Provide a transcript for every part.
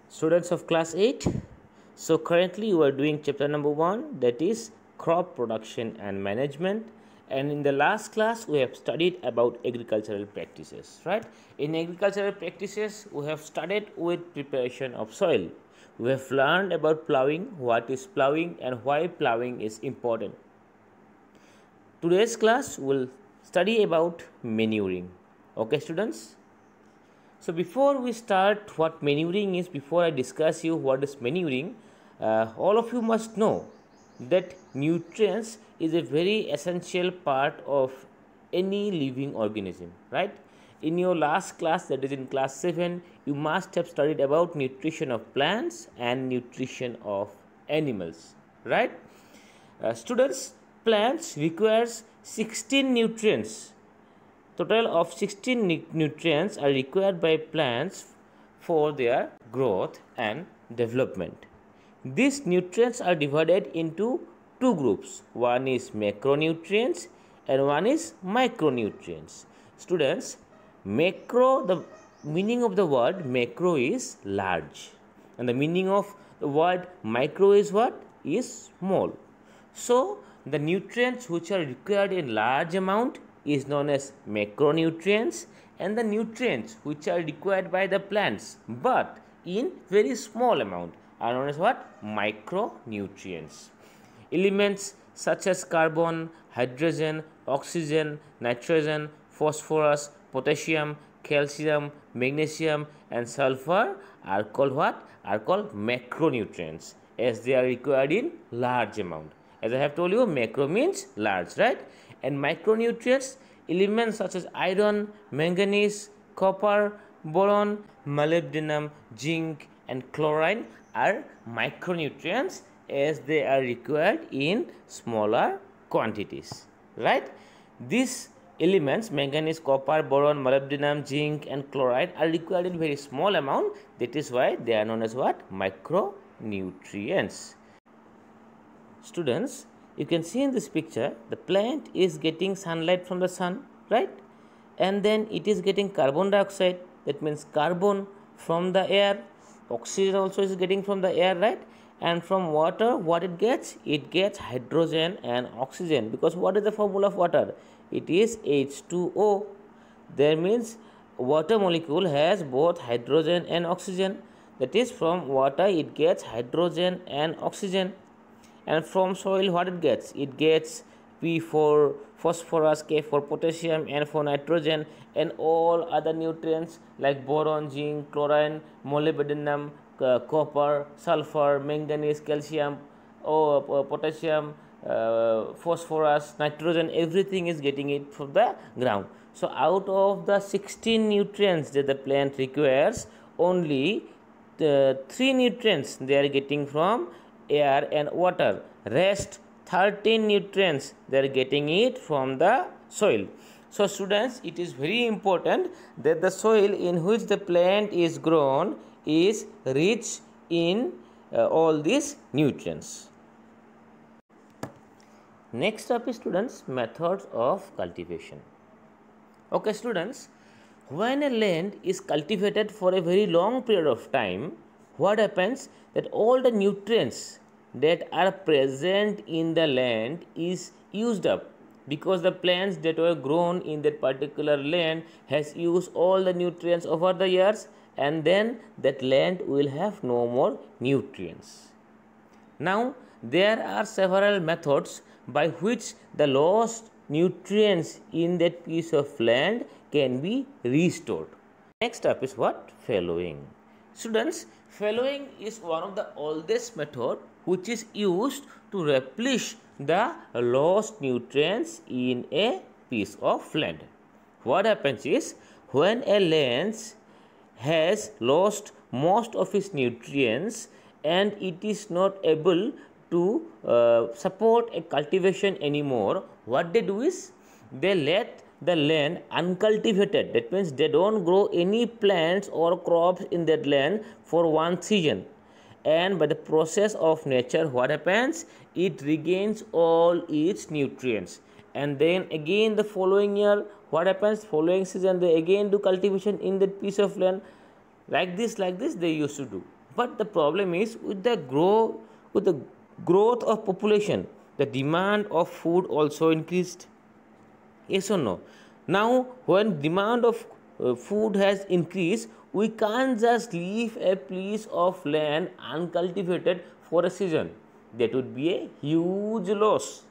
Students of class 8, so currently you are doing chapter number 1, that is crop production and management. And in the last class we have studied about agricultural practices, right? In agricultural practices we have started with preparation of soil. We have learned about plowing, what is plowing and why plowing is important. Today's class will study about manuring. Okay students? So before we start what manuring is, before I discuss you what is manuring, all of you must know that nutrients is a very essential part of any living organism, right? In your last class, that is in class 7, you must have studied about nutrition of plants and nutrition of animals, right? Students, plants requires 16 nutrients. Total of 16 nutrients are required by plants for their growth and development. These nutrients are divided into two groups. One is macronutrients and one is micronutrients. Students, the meaning of the word macro is large, and the meaning of the word micro is what? Is small. So the nutrients which are required in large amount is known as macronutrients, and the nutrients which are required by the plants but in very small amount are known as what? Micronutrients. Elements such as carbon, hydrogen, oxygen, nitrogen, phosphorus, potassium, calcium, magnesium and sulfur are called what? Are called macronutrients, as they are required in large amount. As I have told you, macro means large, right? And micronutrients, elements such as iron, manganese, copper, boron, molybdenum, zinc and chlorine are micronutrients, as they are required in smaller quantities, right? These elements, manganese, copper, boron, molybdenum, zinc and chloride, are required in very small amount. That is why they are known as what? Micronutrients. Students, you can see in this picture the plant is getting sunlight from the sun, right? And then it is getting carbon dioxide, that means carbon from the air. Oxygen also is getting from the air, right? And from water, what it gets? It gets hydrogen and oxygen, because what is the formula of water? It is H2O. That means water molecule has both hydrogen and oxygen. That is, from water it gets hydrogen and oxygen. And from soil, what it gets? It gets P for phosphorus, K for potassium, N for nitrogen and all other nutrients like boron, zinc, chlorine, molybdenum, copper, sulfur, manganese, calcium, potassium, phosphorus, nitrogen, everything is getting it from the ground. So out of the 16 nutrients that the plant requires, only 3 nutrients they are getting from air and water. Rest 13 nutrients they are getting it from the soil. So students, it is very important that the soil in which the plant is grown is rich in all these nutrients. Next up is, students, methods of cultivation. Okay students, when a land is cultivated for a very long period of time, what happens? That all the nutrients that are present in the land is used up, because the plants that were grown in that particular land has used all the nutrients over the years, and then that land will have no more nutrients. Now there are several methods by which the lost nutrients in that piece of land can be restored. Next up is what? Fallowing. Students, fallowing is one of the oldest method which is used to replenish the lost nutrients in a piece of land. What happens is, when a land has lost most of its nutrients and it is not able to support a cultivation anymore, what they do is they let the land uncultivated. That means they don't grow any plants or crops in that land for one season, and by the process of nature, what happens? It regains all its nutrients, and then again the following year, what happens? Following season they again do cultivation in that piece of land. Like this they used to do. But the problem is with the growth of population, the demand of food also increased. Yes or no? Now, when demand of food has increased, we can't just leave a piece of land uncultivated for a season. That would be a huge loss.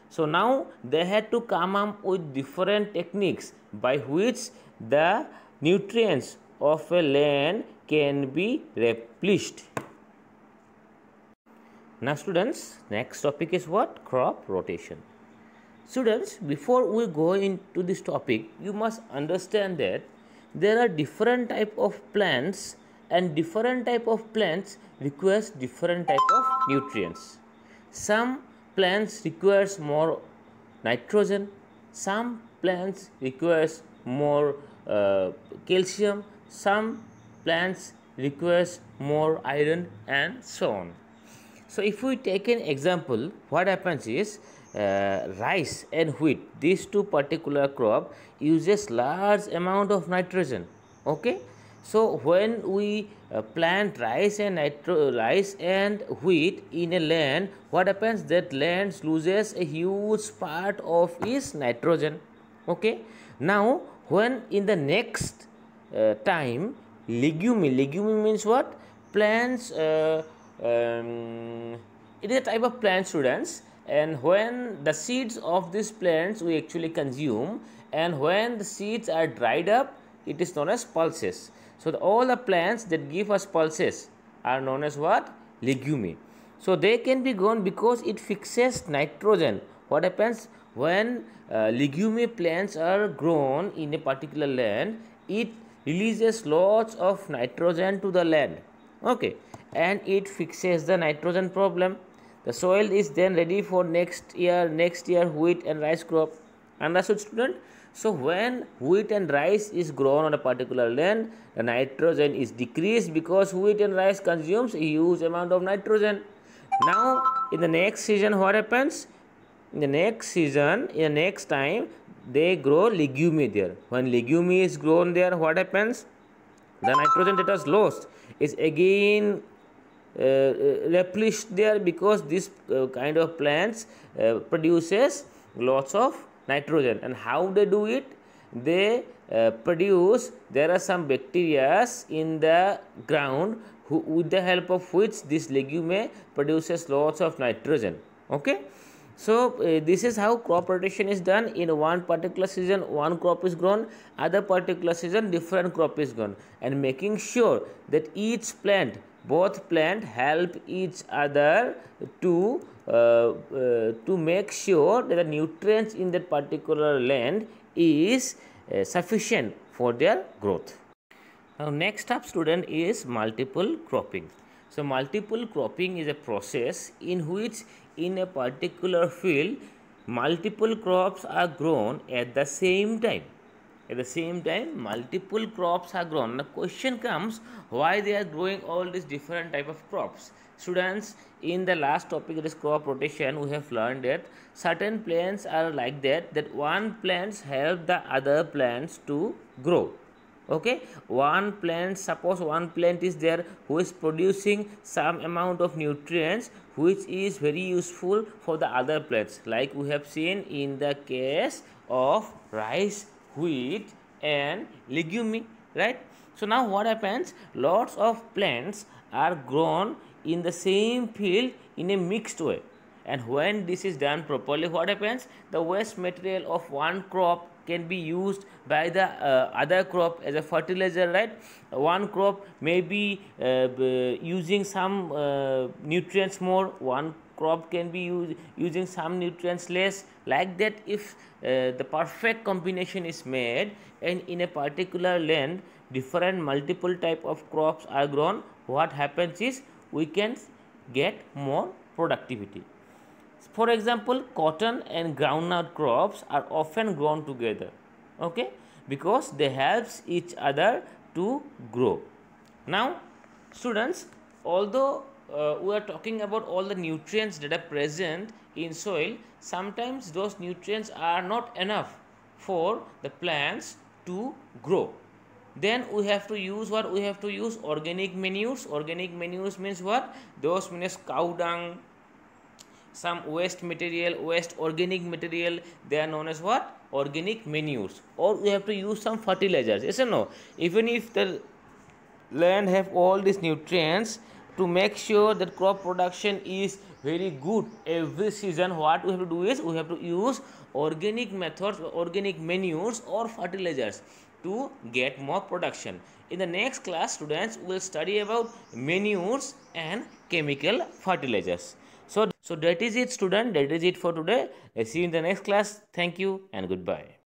So now they had to come up with different techniques by which the nutrients of a land can be replenished. Now students, next topic is what? Crop rotation. Students, before we go into this topic, you must understand that there are different type of plants, and different type of plants requires different type of nutrients. Some plants requires more nitrogen, some plants requires more calcium, some plants requires more iron, and so on. So if we take an example, what happens is rice and wheat, these two particular crop uses large amount of nitrogen. Okay, so when we plant rice and wheat in a land, what happens? That land loses a huge part of its nitrogen. Okay, now when in the next time, legume means what? Plants. It is a type of plant, students, and when the seeds of these plants we actually consume, and when the seeds are dried up, it is known as pulses. So all the plants that give us pulses are known as what? Legume. So they can be grown because it fixes nitrogen. What happens when legume plants are grown in a particular land? It releases lots of nitrogen to the land. Okay, and it fixes the nitrogen problem. The soil is then ready for next year wheat and rice crop. Understood, student? So when wheat and rice is grown on a particular land, the nitrogen is decreased because wheat and rice consumes a huge amount of nitrogen. Now in the next season, what happens? In the next season, in the next time, they grow legume there. When legume is grown there, what happens? The nitrogen that was lost is again replenished there, because this kind of plants produces lots of nitrogen. And how they do it? They there are some bacteria in the ground who, with the help of which this legume produces lots of nitrogen. Okay, so this is how crop rotation is done. In one particular season one crop is grown, other particular season different crop is grown, and making sure that each plant, both plant help each other to make sure that the nutrients in that particular land is sufficient for their growth. Now next up, student, is multiple cropping. So multiple cropping is a process in which in a particular field multiple crops are grown at the same time. At the same time, multiple crops are grown. The question comes, why they are growing all these different type of crops? Students, in the last topic, that is crop rotation, we have learned that certain plants are like that one plants help the other plants to grow. Okay, one plant, suppose one plant is there who is producing some amount of nutrients which is very useful for the other plants, like we have seen in the case of rice, wheat and legume, right? So now what happens? Lots of plants are grown in the same field in a mixed way, and when this is done properly, what happens? The waste material of one crop can be used by the other crop as a fertilizer, right? One crop may be using some nutrients more, one crop can be using some nutrients less. Like that, if the perfect combination is made and in a particular land different multiple type of crops are grown, what happens is we can get more productivity. For example, cotton and groundnut crops are often grown together, okay, because they helps each other to grow. Now students, although we are talking about all the nutrients that are present in soil, sometimes those nutrients are not enough for the plants to grow. Then we have to use what? We have to use organic manures. Organic manures means what? Those means cow dung, some waste material, waste organic material, they are known as what? Organic manures. Or we have to use some fertilizers, yes or no? Even if the land have all these nutrients, to make sure that crop production is very good every season, what we have to do is we have to use organic methods, organic manures or fertilizers to get more production. In the next class, students will study about manures and chemical fertilizers. So that is it, student. That is it for today. See you in the next class. Thank you and goodbye.